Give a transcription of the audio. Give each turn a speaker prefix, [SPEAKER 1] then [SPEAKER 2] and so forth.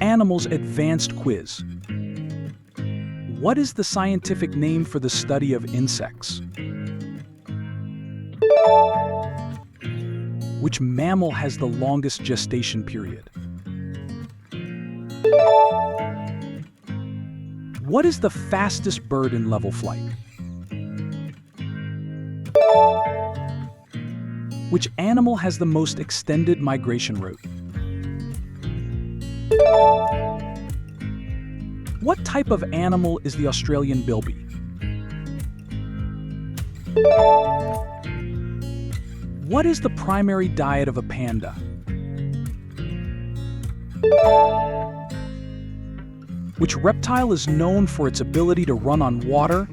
[SPEAKER 1] Animals Advanced Quiz. What is the scientific name for the study of insects? Which mammal has the longest gestation period? What is the fastest bird in level flight? Which animal has the most extended migration route? What type of animal is the Australian bilby? What is the primary diet of a panda? Which reptile is known for its ability to run on water?